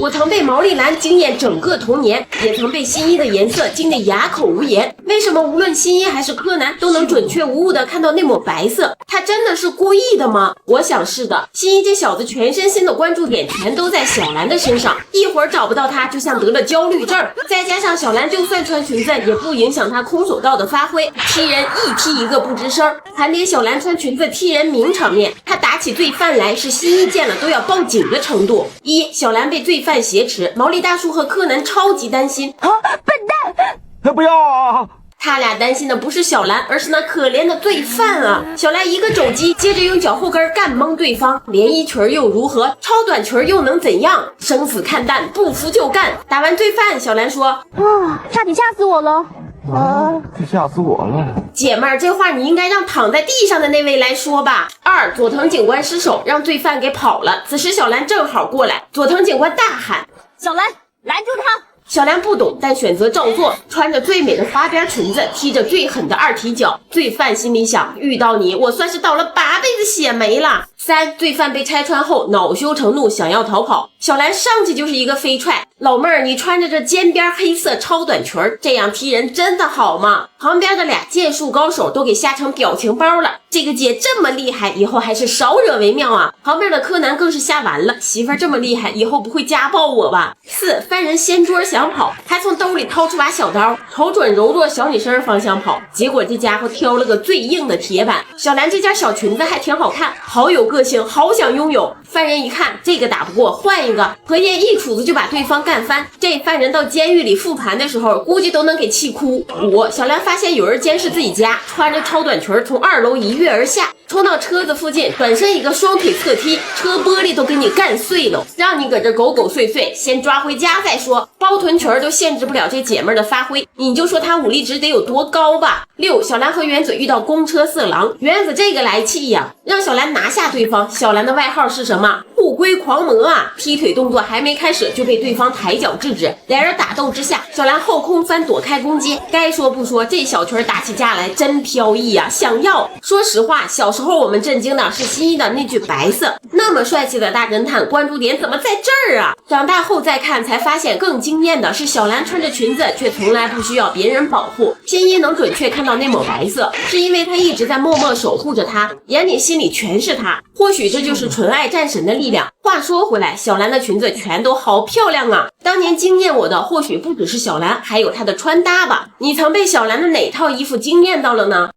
我曾被毛利兰惊艳整个童年，也曾被新一的颜色惊得哑口无言。为什么无论新一还是柯南都能准确无误的看到那抹白色？他真的是故意的吗？我想是的。新一这小子全身心的关注点全都在小兰的身上，一会儿找不到他就像得了焦虑症，再加上小兰就算穿裙子也不影响他空手道的发挥，踢人一踢一个不吱声。盘点小兰穿裙子踢人名场面，他打起罪犯来是新一见了都要报警的程度。一，小兰被罪犯挟持，毛利大叔和柯南超级担心。笨蛋！不要啊！他俩担心的不是小兰，而是那可怜的罪犯啊！小兰一个肘击，接着用脚后跟干懵对方，连衣裙又如何？超短裙又能怎样？生死看淡，不服就干！打完罪犯，小兰说：差点吓死我了。这吓死我了！姐妹儿，这话你应该让躺在地上的那位来说吧。二，佐藤警官失手，让罪犯给跑了。此时小兰正好过来，佐藤警官大喊：小兰，拦住他！小兰不懂，但选择照做，穿着最美的花边裙子，踢着最狠的二踢脚。罪犯心里想，遇到你我算是倒了8辈子血霉了。三，罪犯被拆穿后恼羞成怒，想要逃跑，小兰上去就是一个飞踹。老妹儿，你穿着这尖边黑色超短裙，这样踢人真的好吗？旁边的俩剑术高手都给吓成表情包了，这个姐这么厉害，以后还是少惹为妙啊。旁边的柯南更是吓完了，媳妇儿这么厉害，以后不会家暴我吧？四，犯人掀桌想跑，还从兜里掏出把小刀，瞅准柔弱小女生方向跑，结果这家伙挑了个最硬的铁板。小兰这件小裙子还挺好看，好有个性，好想拥有。犯人一看这个打不过，换一个，何燕一杵子就把对方干翻。这犯人到监狱里复盘的时候，估计都能给气哭。五，小兰发现有人监视自己家，穿着超短裙从2楼一跃而下，冲到车子附近，转身一个双腿侧踢，车玻璃都给你干碎了，让你搁这狗狗碎碎，先抓回家再说。包臀裙都限制不了这姐妹的发挥，你就说她武力值得有多高吧。六，小兰和原子遇到公车色狼，原子这个来气呀，让小兰拿下对方。小兰的外号是什么？互龟狂魔啊！踢腿动作还没开始就被对方抬脚制止，两人打斗之下，小兰后空翻躲开攻击。该说不说，这小裙打起架来真飘逸呀，想要。说实话，小时候我们震惊的是新一的那具白色，那么帅气的大侦探，关注点怎么在这儿啊？长大后再看才发现，更惊艳的是小兰穿着裙子却从来不需要别人保护。新一能准确看到那抹白色，是因为他一直在默默守护着她，眼里心里全是她。或许这就是纯爱战神的力量。话说回来，小兰的裙子全都好漂亮啊！当年惊艳我的或许不只是小兰，还有她的穿搭吧。你曾被小兰的哪套衣服惊艳到了呢？